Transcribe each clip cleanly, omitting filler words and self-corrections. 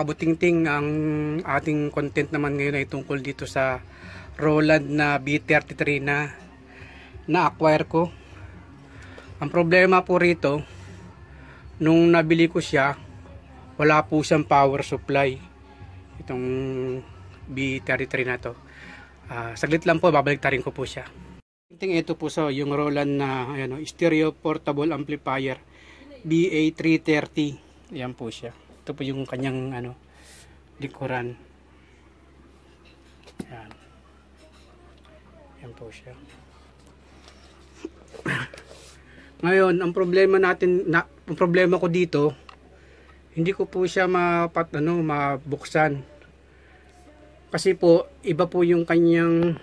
mga kabutingting, ang ating content naman ngayon ay tungkol dito sa Roland na B33 na na-acquire ko. Ang problema po rito, nung nabili ko siya, wala po siyang power supply. Itong B33 na to. Saglit lang po, babalik tarin ko po siya. Ito po yung Roland na stereo portable amplifier BA330. Yan po siya. Ito po yung kanyang likuran. Yan. Yan po siya. Ngayon, ang problema ko dito, hindi ko po siya mabuksan. Kasi po iba po yung kanyang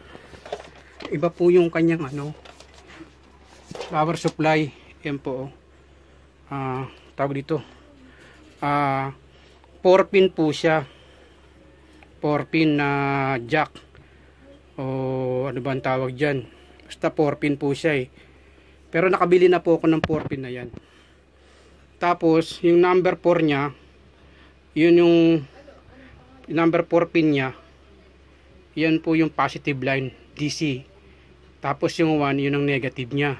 power supply. Yan po. Tawag dito. 4-pin po siya. 4-pin na jack. O ano ba ang tawag diyan? Basta 4-pin po siya eh. Pero nakabili na po ako ng 4-pin na yan. Tapos yung number 4 niya, yun yung number 4 pin niya. Yan po yung positive line DC. Tapos yung 1, yun ang negative niya.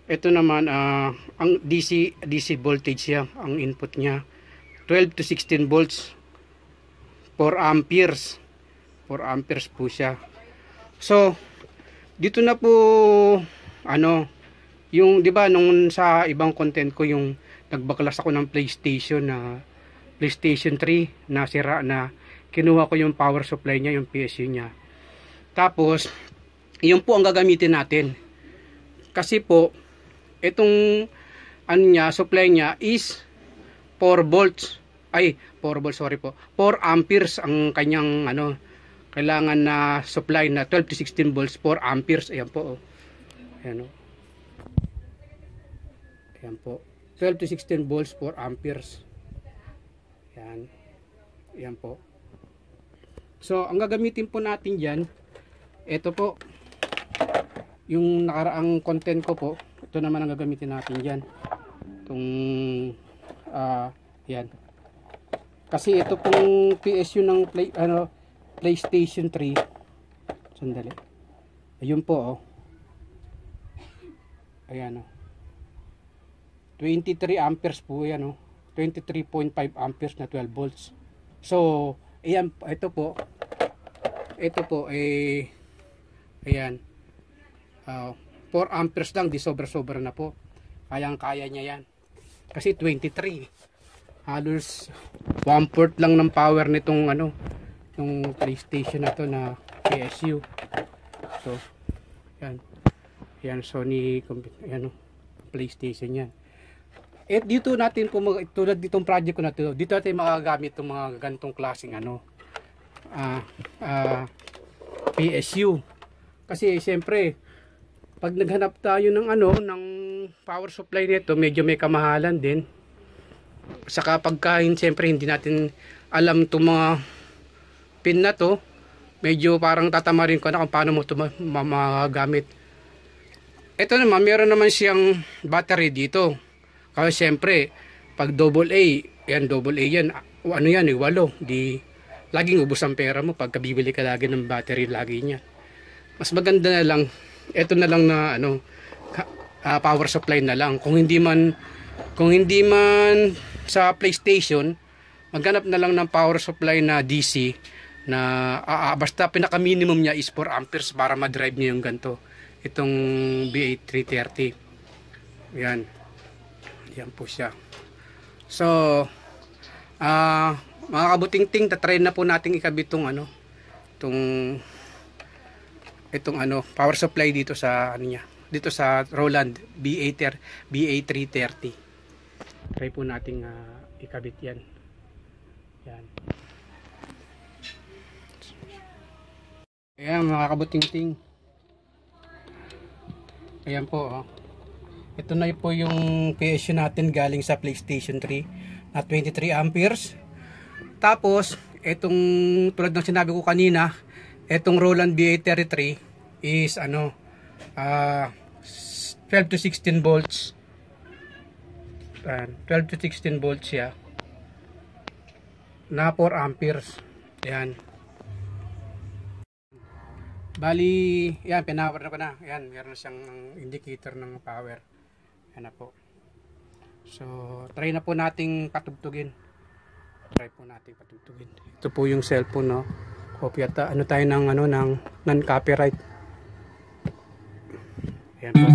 Ito naman ang DC voltage niya, ang input niya 12 to 16 volts 4 amperes. 4 amperes po siya. So dito na po yung 'di ba nung sa ibang content ko yung nagbaklas ako ng PlayStation 3 na sira na, kinuha ko yung power supply niya, yung PSU niya. Tapos yun po ang gagamitin natin. Kasi po itong supply niya is 4 volts. 4 amperes ang kanyang kailangan na supply na 12 to 16 volts, 4 amperes. Ayan po. Ayan o. Ayan po. 12 to 16 volts, 4 amperes. Ayan. Ayan po. So, ang gagamitin po natin dyan, ito po, yung nakaraang content ko po, ito naman ang gagamitin natin dyan. Itong, yan. Kasi ito pong PSU ng PlayStation 3. Sandali. Ayun po, Ayan, 23 amperes po yan, 23.5 amperes na 12 volts. So, ayan, ito po, ayan, 4 amperes lang, di sobra-sobra na po. Kayang-kaya niya yan. Kasi 23. Halos 1/4 lang ng power nitong ng PlayStation na to na PSU. So, yan. Yan, Sony, yan, PlayStation yan. At dito natin, tulad ditong project ko na to, dito natin magagamit itong mga ganitong klaseng PSU. Kasi siyempre, pag naghanap tayo ng power supply nito, medyo may kamahalan din. Saka pagkain, siyempre hindi natin alam itong mga pin na to, medyo parang tatamarin ko na kung paano mo ito magagamit. Ito naman, meron naman siyang battery dito. Kasi siyempre, pag AA yan, 8, 8 di laging ubos ang pera mo pagka bibili ka lagi ng battery lagi niya. Mas maganda na lang, ito na lang na power supply na lang. Kung hindi man sa PlayStation, maghanap na lang ng power supply na DC na basta pinaka minimum niya is 4 amperes para ma-drive niya yung ganito. Itong BA330. Yan. Yan po siya. So, mga kabutingting, tatry na po natin ikabit itong power supply dito sa dito sa Roland BA330. Try po nating ikabit yan. Yan. Ayan mga kabutingting. Ayan po, ito na po yung PSU natin galing sa PlayStation 3 na 23 amperes. Tapos, itong tulad ng sinabi ko kanina, itong Roland BA33 is 12 to 16 volts. 12 to 16 volts siya. na 4 amperes. Ayan. Bali, yan, pinapower na ko na. Ayan, meron siyang indicator ng power. Ayan na po. So, try na po nating patugtugin. Ito po yung cellphone, no. Copy at ano tayo ng non-copyright. Ayan po.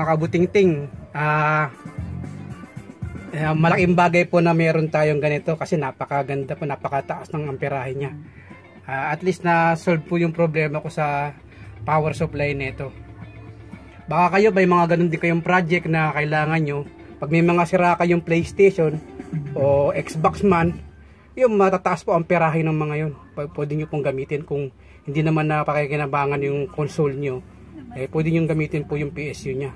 Kabutingting, malaking bagay po na meron tayong ganito kasi napakaganda po, napakataas ng amperahe niya. At least na solve po yung problema ko sa power supply nito. Baka kayo may mga ganun din kayong project na kailangan nyo, pag may mga sira kayong PlayStation o Xbox man, yung matataas po amperahe ng mga yun, pwede nyo pong gamitin. Kung hindi naman napakikinabangan yung console nyo, pwede nyo gamitin po yung PSU nya.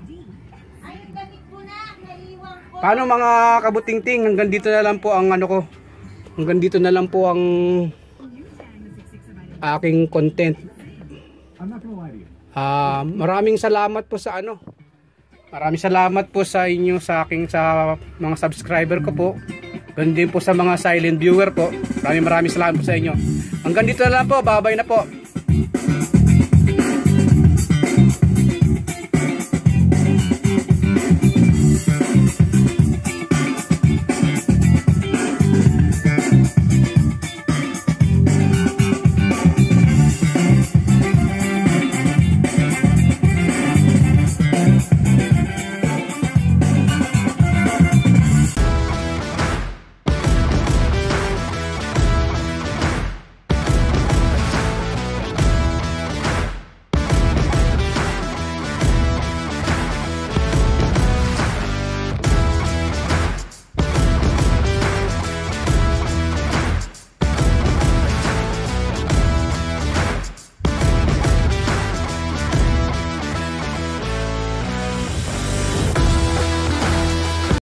Paano mga kabutingting, hanggang dito na lang po ang hanggang dito na lang po ang aking content. Maraming salamat po sa maraming salamat po sa inyo, sa mga subscriber ko po. Ganun din po sa mga silent viewer po. Maraming salamat po sa inyo. Hanggang dito na lang po, bye-bye na po.